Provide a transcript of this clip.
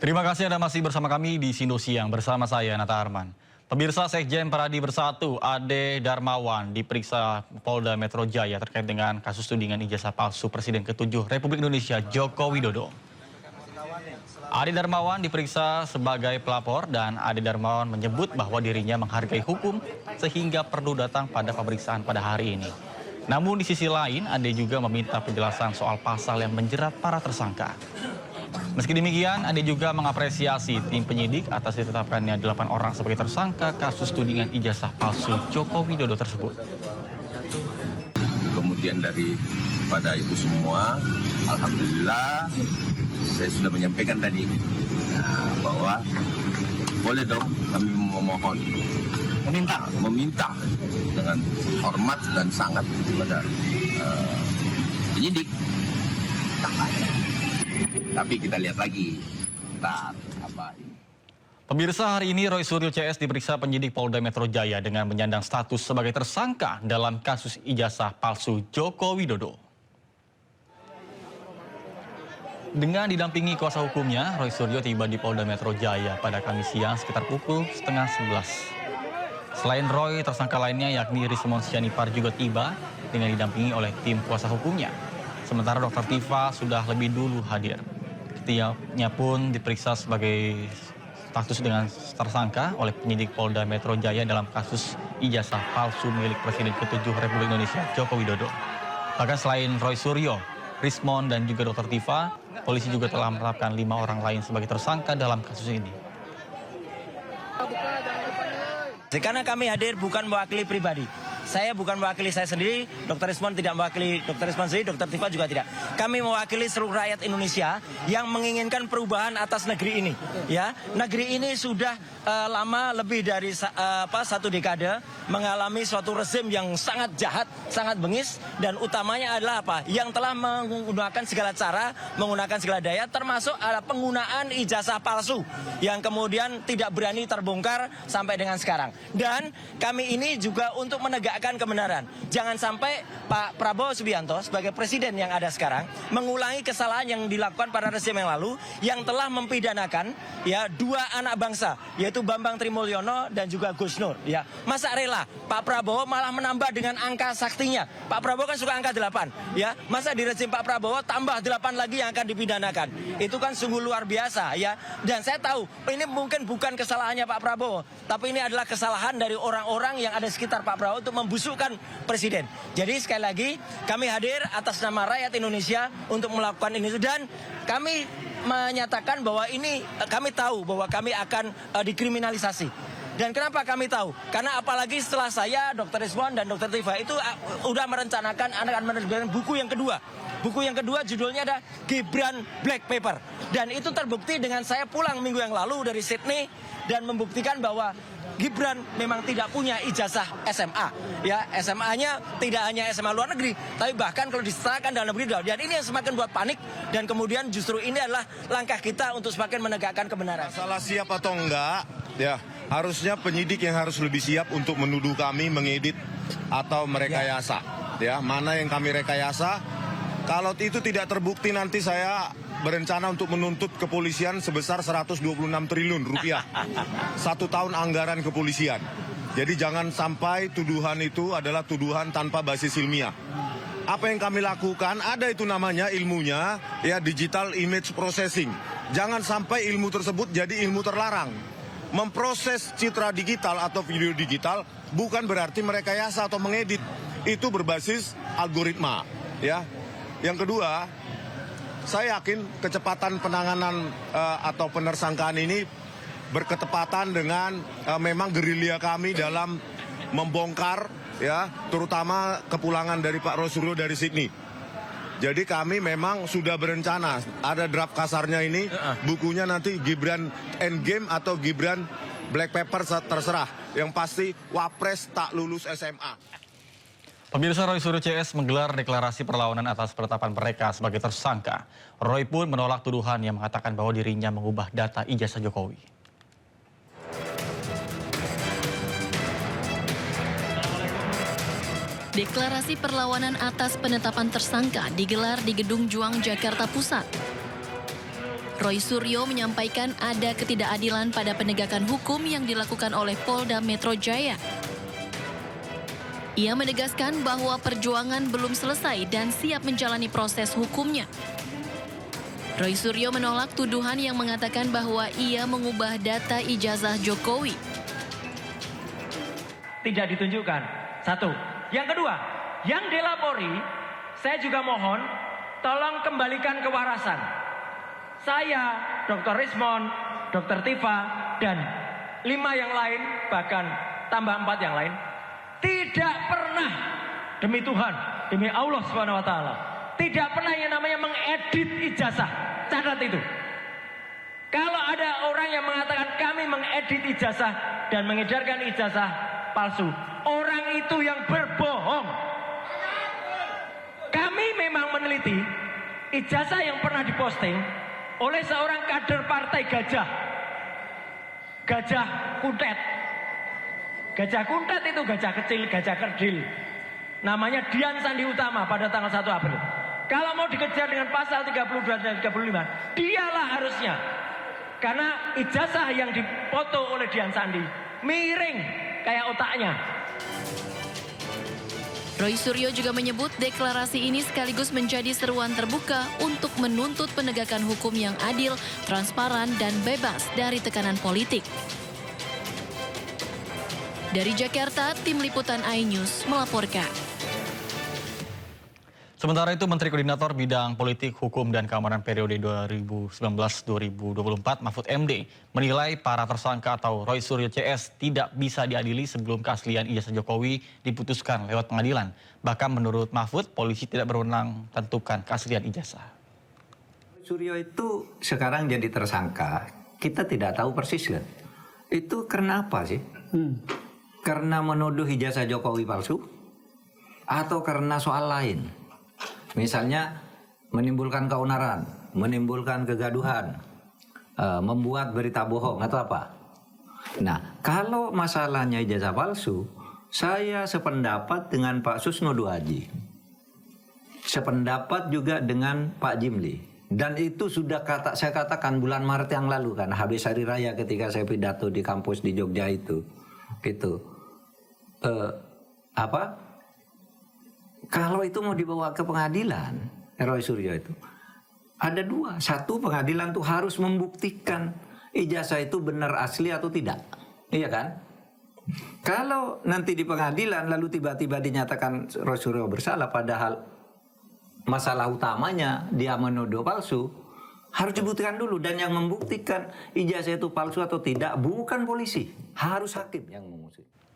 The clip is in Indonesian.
Terima kasih Anda masih bersama kami di Sindo Siang bersama saya Nata Arman. Pemirsa, Sekjen Pradi Bersatu Ade Darmawan diperiksa Polda Metro Jaya terkait dengan kasus tudingan ijazah palsu Presiden ke-7 Republik Indonesia Joko Widodo. Ade Darmawan diperiksa sebagai pelapor dan Ade Darmawan menyebut bahwa dirinya menghargai hukum sehingga perlu datang pada pemeriksaan pada hari ini. Namun di sisi lain, Ade juga meminta penjelasan soal pasal yang menjerat para tersangka. Meski demikian, Ade juga mengapresiasi tim penyidik atas ditetapkannya 8 orang sebagai tersangka kasus tudingan ijazah palsu Joko Widodo tersebut. Kemudian pada itu semua, alhamdulillah saya sudah menyampaikan tadi bahwa boleh dong kami memohon, meminta dengan hormat dan sangat kepada penyidik. Tapi kita lihat lagi, apa ini. Pemirsa, hari ini Roy Suryo CS diperiksa penyidik Polda Metro Jaya dengan menyandang status sebagai tersangka dalam kasus ijazah palsu Joko Widodo. Dengan didampingi kuasa hukumnya, Roy Suryo tiba di Polda Metro Jaya pada Kamis siang sekitar pukul 10:30. Selain Roy, tersangka lainnya yakni Rismon Sianipar juga tiba dengan didampingi oleh tim kuasa hukumnya. Sementara Dr. Tifa sudah lebih dulu hadir. Ketiganya pun diperiksa sebagai status dengan tersangka oleh penyidik Polda Metro Jaya dalam kasus ijazah palsu milik Presiden ke-7 Republik Indonesia Joko Widodo. Bahkan selain Roy Suryo, Rismon dan juga Dr. Tifa, polisi juga telah menetapkan 5 orang lain sebagai tersangka dalam kasus ini. Karena kami hadir bukan mewakili pribadi. Saya bukan mewakili saya sendiri, Dr. Rismon tidak mewakili Dr. Rismon sendiri, Dr. Tifa juga tidak. Kami mewakili seluruh rakyat Indonesia yang menginginkan perubahan atas negeri ini. Ya, negeri ini sudah lama lebih dari 1 dekade mengalami suatu rezim yang sangat jahat, sangat bengis, dan utamanya adalah apa? Yang telah menggunakan segala cara, menggunakan segala daya, termasuk ada penggunaan ijazah palsu yang kemudian tidak berani terbongkar sampai dengan sekarang. Dan kami ini juga untuk menegakkan kebenaran. Jangan sampai Pak Prabowo Subianto sebagai presiden yang ada sekarang mengulangi kesalahan yang dilakukan pada rezim yang lalu yang telah mempidanakan ya 2 anak bangsa yaitu Bambang Trimulyono dan juga Gus Nur ya. Masa rela Pak Prabowo malah menambah dengan angka saktinya. Pak Prabowo kan suka angka 8 ya. Masa di rezim Pak Prabowo tambah 8 lagi yang akan dipidanakan. Itu kan sungguh luar biasa ya. Dan saya tahu ini mungkin bukan kesalahannya Pak Prabowo, tapi ini adalah kesalahan dari orang-orang yang ada sekitar Pak Prabowo untuk membusukkan presiden. Jadi sekali lagi kami hadir atas nama rakyat Indonesia untuk melakukan ini dan kami menyatakan bahwa ini kami tahu bahwa kami akan dikriminalisasi. Dan kenapa kami tahu? Karena apalagi setelah saya, Dr. Rismon dan Dr. Tifa itu udah merencanakan akan menerbitkan buku yang kedua. Buku yang kedua judulnya ada Gibran Black Paper. Dan itu terbukti dengan saya pulang minggu yang lalu dari Sydney dan membuktikan bahwa Gibran memang tidak punya ijazah SMA. Ya, SMA-nya tidak hanya SMA luar negeri, tapi bahkan kalau disertakan dalam negeri. Dan ini yang semakin buat panik dan kemudian justru ini adalah langkah kita untuk semakin menegakkan kebenaran. Salah siap atau enggak, ya harusnya penyidik yang harus lebih siap untuk menuduh kami mengedit atau merekayasa. Ya, mana yang kami rekayasa? Kalau itu tidak terbukti nanti saya berencana untuk menuntut kepolisian sebesar 126 triliun rupiah. 1 tahun anggaran kepolisian. Jadi jangan sampai tuduhan itu adalah tuduhan tanpa basis ilmiah. Apa yang kami lakukan, ada itu namanya ilmunya, ya digital image processing. Jangan sampai ilmu tersebut jadi ilmu terlarang. Memproses citra digital atau video digital bukan berarti merekayasa atau mengedit. Itu berbasis algoritma, ya. Yang kedua, saya yakin kecepatan penanganan atau penersangkaan ini berketepatan dengan memang gerilya kami dalam membongkar ya, terutama kepulangan dari Pak Roy Suryo dari Sydney. Jadi kami memang sudah berencana, ada draft kasarnya ini, bukunya nanti Gibran Endgame atau Gibran Black Paper terserah. Yang pasti Wapres tak lulus SMA. Pemirsa, Roy Suryo CS menggelar deklarasi perlawanan atas penetapan mereka sebagai tersangka. Roy pun menolak tuduhan yang mengatakan bahwa dirinya mengubah data ijazah Jokowi. Deklarasi perlawanan atas penetapan tersangka digelar di Gedung Juang, Jakarta Pusat. Roy Suryo menyampaikan ada ketidakadilan pada penegakan hukum yang dilakukan oleh Polda Metro Jaya. Ia menegaskan bahwa perjuangan belum selesai dan siap menjalani proses hukumnya. Roy Suryo menolak tuduhan yang mengatakan bahwa ia mengubah data ijazah Jokowi. Tidak ditunjukkan. Satu. Yang kedua, yang dilapori, saya juga mohon tolong kembalikan kewarasan. Saya, Dr. Rismon, Dr. Tifa, dan 5 yang lain, bahkan tambah 4 yang lain, tidak pernah, demi Tuhan, demi Allah Subhanahu wa Ta'ala, tidak pernah yang namanya mengedit ijazah. Catat itu. Kalau ada orang yang mengatakan kami mengedit ijazah dan mengedarkan ijazah palsu, orang itu yang berbohong. Kami memang meneliti ijazah yang pernah diposting oleh seorang kader partai Gajah Kuntet. Gajah Kuntet itu gajah kecil, gajah kerdil. Namanya Dian Sandi Utama pada tanggal 1 April. Kalau mau dikejar dengan pasal 32 dan 35, dialah harusnya. Karena ijazah yang dipoto oleh Dian Sandi miring kayak otaknya. Roy Suryo juga menyebut deklarasi ini sekaligus menjadi seruan terbuka untuk menuntut penegakan hukum yang adil, transparan, dan bebas dari tekanan politik. Dari Jakarta, Tim Liputan iNews melaporkan. Sementara itu, Menteri Koordinator Bidang Politik, Hukum, dan Keamanan periode 2019-2024, Mahfud MD, menilai para tersangka atau Roy Suryo CS tidak bisa diadili sebelum keaslian ijazah Jokowi diputuskan lewat pengadilan. Bahkan menurut Mahfud, polisi tidak berwenang tentukan keaslian ijazah. Suryo itu sekarang jadi tersangka, kita tidak tahu persis kan. Itu karena apa sih? Karena menuduh ijazah Jokowi palsu? Atau karena soal lain? Misalnya menimbulkan keonaran, menimbulkan kegaduhan, membuat berita bohong atau apa. Nah, kalau masalahnya ijazah palsu, saya sependapat dengan Pak Susno Duaji. Sependapat juga dengan Pak Jimli. Dan itu sudah saya katakan bulan Maret yang lalu kan, habis hari raya ketika saya pidato di kampus di Jogja itu. Kalau itu mau dibawa ke pengadilan, Roy Suryo itu, ada dua. Satu, pengadilan tuh harus membuktikan ijazah itu benar asli atau tidak. Iya kan? Kalau nanti di pengadilan lalu tiba-tiba dinyatakan Roy Suryo bersalah, padahal masalah utamanya dia menuduh palsu, harus dibuktikan dulu. Dan yang membuktikan ijazah itu palsu atau tidak bukan polisi, harus hakim yang mengusut.